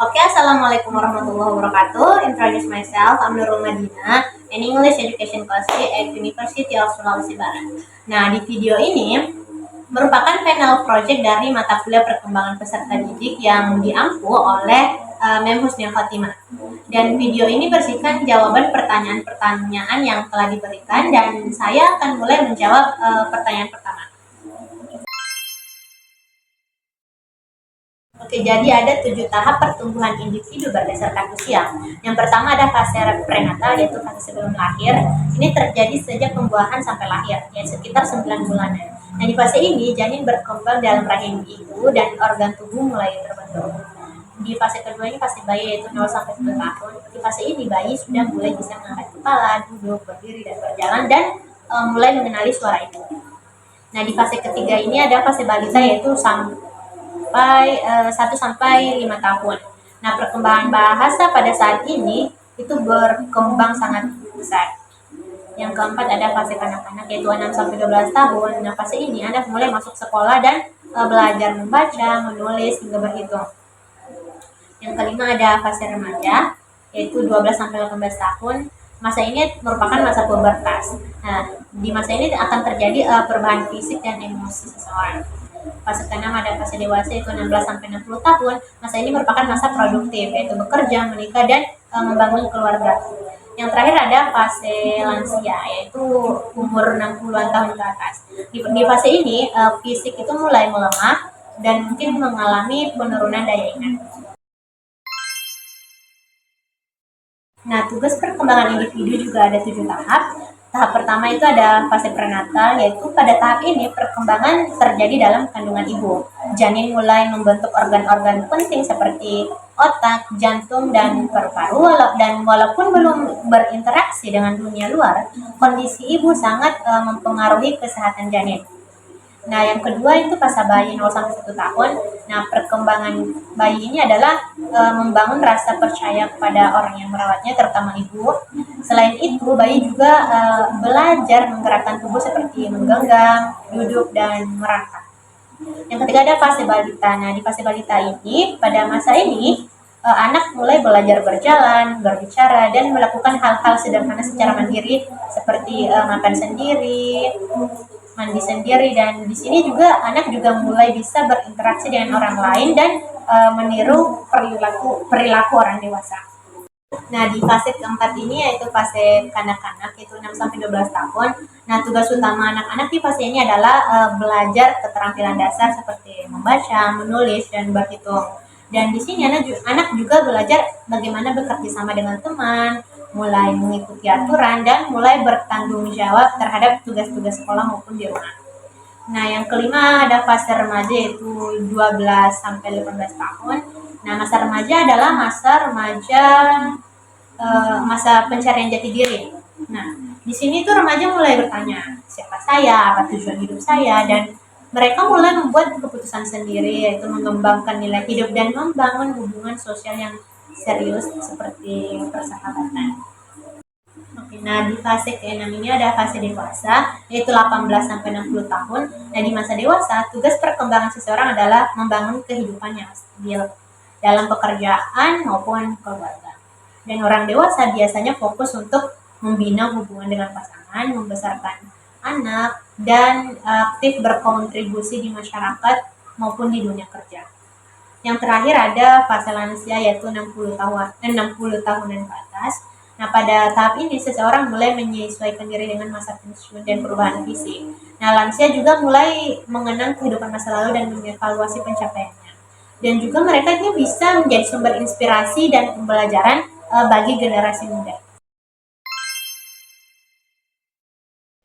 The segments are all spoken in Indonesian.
Oke, Assalamualaikum warahmatullahi wabarakatuh. Introduce myself, I'm Nurul Madina, an English Education Coach at University of Sulawesi Barat. Nah, di video ini merupakan panel project dari mata kuliah perkembangan peserta didik yang diampu oleh Mem Husnul Khotimah. Dan video ini berisikan jawaban pertanyaan-pertanyaan yang telah diberikan dan saya akan mulai menjawab pertanyaan pertama. Oke, jadi ada 7 tahap pertumbuhan individu berdasarkan usia. Yang pertama ada fase prenatal, yaitu fase sebelum lahir. Ini terjadi sejak pembuahan sampai lahir, yaitu sekitar 9 bulanan. Nah, di fase ini janin berkembang dalam rahim ibu dan organ tubuh mulai terbentuk. Di fase kedua ini fase bayi, yaitu 0 sampai 10 tahun. Di fase ini bayi sudah mulai bisa mengangkat kepala, duduk, berdiri, dan berjalan, dan mulai mengenali suara ibu. Nah, di fase ketiga ini ada fase balita, yaitu 1 sampai 5 tahun. Nah, perkembangan bahasa pada saat ini itu berkembang sangat besar. Yang keempat ada fase kanak-kanak, yaitu 6 sampai 12 tahun. Nah, fase ini anak mulai masuk sekolah dan belajar membaca, menulis, hingga berhitung. Yang kelima ada fase remaja, yaitu 12 sampai 18 tahun. Masa ini merupakan masa pubertas. Nah, di masa ini akan terjadi perubahan fisik dan emosi seseorang. Fase ke-6 ada fase dewasa, yaitu 16 sampai 60 tahun. Masa ini merupakan masa produktif, yaitu bekerja, menikah, dan membangun keluarga. Yang terakhir ada fase lansia, yaitu umur 60-an tahun ke atas. Di fase ini fisik itu mulai melemah dan mungkin mengalami penurunan daya ingat. Nah, tugas perkembangan individu juga ada 7 tahap. Tahap pertama itu ada fase prenatal, yaitu pada tahap ini perkembangan terjadi dalam kandungan ibu. Janin mulai membentuk organ-organ penting seperti otak, jantung, dan paru-paru, dan walaupun belum berinteraksi dengan dunia luar, kondisi ibu sangat mempengaruhi kesehatan janin. Nah, yang kedua itu fase bayi 0 sampai 1 tahun. Nah, perkembangan bayi ini adalah membangun rasa percaya kepada orang yang merawatnya, terutama ibu. Selain itu, bayi juga belajar menggerakkan tubuh seperti menggenggam, duduk, dan merangkak. Yang ketiga ada fase balita. Nah, di fase balita ini, pada masa ini, anak mulai belajar berjalan, berbicara, dan melakukan hal-hal sederhana secara mandiri, seperti makan sendiri, mandi sendiri, dan di sini juga anak juga mulai bisa berinteraksi dengan orang lain dan meniru perilaku orang dewasa. Nah, di fase keempat ini yaitu fase kanak-kanak, yaitu 6 sampai 12 tahun. Nah, tugas utama anak-anak di fase ini adalah belajar keterampilan dasar seperti membaca, menulis, dan berhitung. Dan di sini anak juga belajar bagaimana bekerja sama dengan teman, mulai mengikuti aturan, dan mulai bertanggung jawab terhadap tugas-tugas sekolah maupun di rumah. Nah, yang kelima ada fase remaja, yaitu 12 sampai 18 tahun. Nah, masa remaja adalah masa pencarian jati diri. Nah, di sini tuh remaja mulai bertanya, siapa saya, apa tujuan hidup saya, dan mereka mulai membuat keputusan sendiri, yaitu mengembangkan nilai hidup dan membangun hubungan sosial yang serius seperti persahabatan. Oke, nah di fase ke-6 ini ada fase dewasa, yaitu 18 sampai 60 tahun. Nah, di masa dewasa, tugas perkembangan seseorang adalah membangun kehidupan yang stabil dalam pekerjaan maupun keluarga. Dan orang dewasa biasanya fokus untuk membina hubungan dengan pasangan, membesarkan anak, dan aktif berkontribusi di masyarakat maupun di dunia kerja. Yang terakhir ada fase lansia, yaitu 60 tahunan ke atas. Nah, pada tahap ini seseorang mulai menyesuaikan diri dengan masa pensiun dan perubahan fisik. Nah, lansia juga mulai mengenang kehidupan masa lalu dan mengevaluasi pencapaiannya. Dan juga mereka ini bisa menjadi sumber inspirasi dan pembelajaran bagi generasi muda.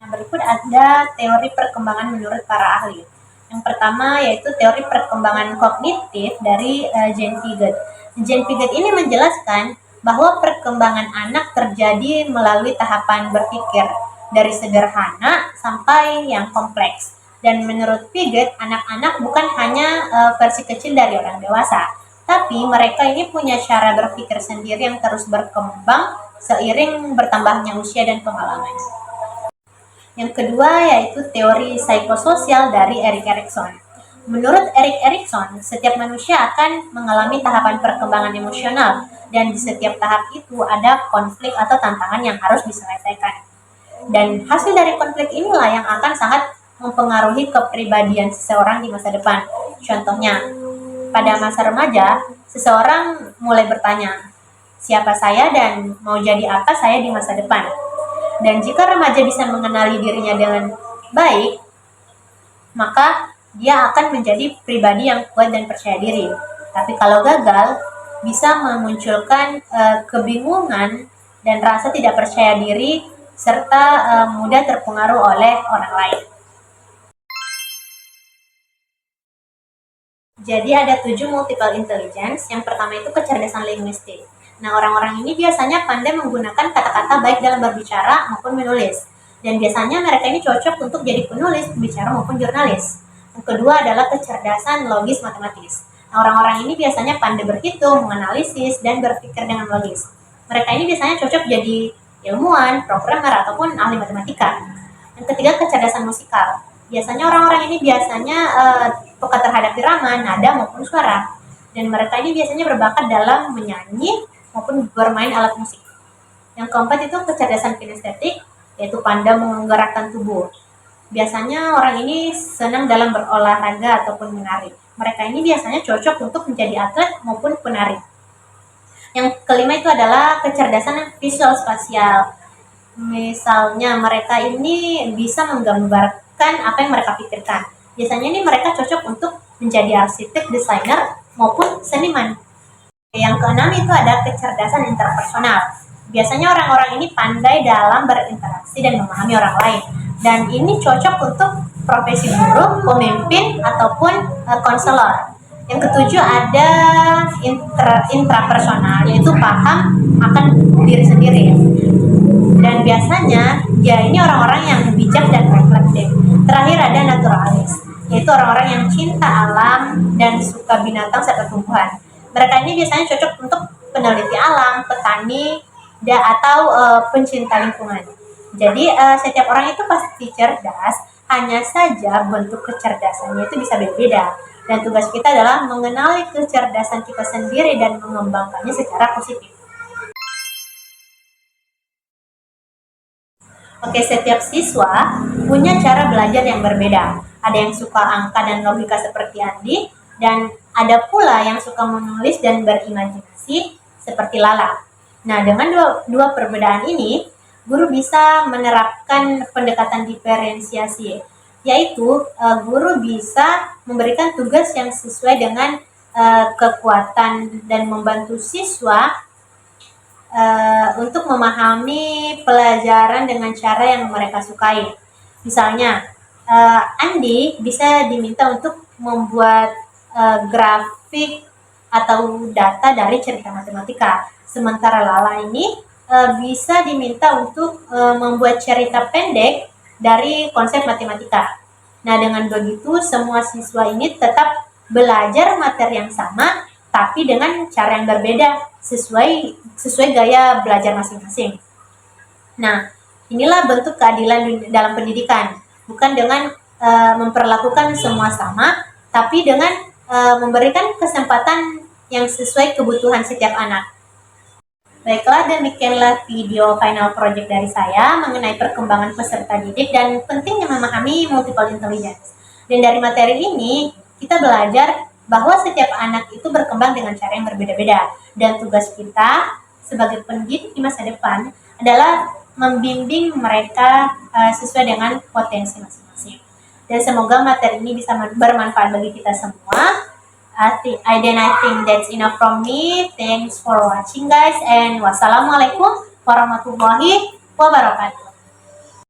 Nah, berikut ada teori perkembangan menurut para ahli. Yang pertama yaitu teori perkembangan kognitif dari Jane Piaget. Jane Piaget ini menjelaskan bahwa perkembangan anak terjadi melalui tahapan berpikir dari sederhana sampai yang kompleks. Dan menurut Piaget, anak-anak bukan hanya versi kecil dari orang dewasa, tapi mereka ini punya cara berpikir sendiri yang terus berkembang seiring bertambahnya usia dan pengalaman. Yang kedua yaitu teori psikososial dari Erik Erikson. Menurut Erik Erikson, setiap manusia akan mengalami tahapan perkembangan emosional, dan di setiap tahap itu ada konflik atau tantangan yang harus diselesaikan. Dan hasil dari konflik inilah yang akan sangat mempengaruhi kepribadian seseorang di masa depan. Contohnya, pada masa remaja, seseorang mulai bertanya, siapa saya dan mau jadi apa saya di masa depan? Dan jika remaja bisa mengenali dirinya dengan baik, maka dia akan menjadi pribadi yang kuat dan percaya diri. Tapi kalau gagal, bisa memunculkan kebingungan dan rasa tidak percaya diri serta mudah terpengaruh oleh orang lain. Jadi ada 7 multiple intelligence. Yang pertama itu kecerdasan linguistik. Nah, orang-orang ini biasanya pandai menggunakan kata-kata baik dalam berbicara maupun menulis. Dan biasanya mereka ini cocok untuk jadi penulis, pembicara maupun jurnalis. Yang kedua adalah kecerdasan logis matematis. Nah, orang-orang ini biasanya pandai berhitung, menganalisis, dan berpikir dengan logis. Mereka ini biasanya cocok jadi ilmuwan, programmer, ataupun ahli matematika. Yang ketiga, kecerdasan musikal. Biasanya orang-orang ini biasanya peka terhadap irama, nada maupun suara. Dan mereka ini biasanya berbakat dalam menyanyi maupun bermain alat musik. Yang keempat itu kecerdasan kinestetik, yaitu pandai menggerakkan tubuh. Biasanya orang ini senang dalam berolahraga ataupun menari. Mereka ini biasanya cocok untuk menjadi atlet maupun penari. Yang kelima itu adalah kecerdasan visual spasial. Misalnya mereka ini bisa menggambarkan apa yang mereka pikirkan. Biasanya ini mereka cocok untuk menjadi arsitek, desainer, maupun seniman. Yang keenam itu ada kecerdasan interpersonal. Biasanya orang-orang ini pandai dalam berinteraksi dan memahami orang lain. Dan ini cocok untuk profesi guru, pemimpin, ataupun konselor. Yang ketujuh ada intrapersonal, yaitu paham akan diri sendiri. Dan biasanya dia ini orang-orang yang bijak dan reflektif. Terakhir ada naturalis, yaitu orang-orang yang cinta alam dan suka binatang serta tumbuhan. Mereka ini biasanya cocok untuk peneliti alam, petani, atau pencinta lingkungan. Jadi setiap orang itu pasti cerdas, hanya saja bentuk kecerdasannya itu bisa berbeda. Dan tugas kita adalah mengenali kecerdasan kita sendiri dan mengembangkannya secara positif. Oke, setiap siswa punya cara belajar yang berbeda. Ada yang suka angka dan logika seperti Andi, dan ada pula yang suka menulis dan berimajinasi seperti Lala. Nah, dengan dua perbedaan ini, guru bisa menerapkan pendekatan diferensiasi, yaitu guru bisa memberikan tugas yang sesuai dengan kekuatan dan membantu siswa untuk memahami pelajaran dengan cara yang mereka sukai. Misalnya, Andi bisa diminta untuk membuat grafik atau data dari cerita matematika. Sementara Lala ini bisa diminta untuk membuat cerita pendek dari konsep matematika. Nah, dengan begitu semua siswa ini tetap belajar materi yang sama, tapi dengan cara yang berbeda sesuai gaya belajar masing-masing. Nah, inilah bentuk keadilan dalam pendidikan, bukan dengan memperlakukan semua sama, tapi dengan memberikan kesempatan yang sesuai kebutuhan setiap anak. Baiklah, demikianlah video final project dari saya mengenai perkembangan peserta didik dan pentingnya memahami multiple intelligence. Dan dari materi ini, kita belajar bahwa setiap anak itu berkembang dengan cara yang berbeda-beda. Dan tugas kita sebagai pendidik di masa depan adalah membimbing mereka sesuai dengan potensi masing-masing. Dan semoga materi ini bisa bermanfaat bagi kita semua. I think that's enough from me. Thanks for watching, guys, and wassalamualaikum warahmatullahi wabarakatuh.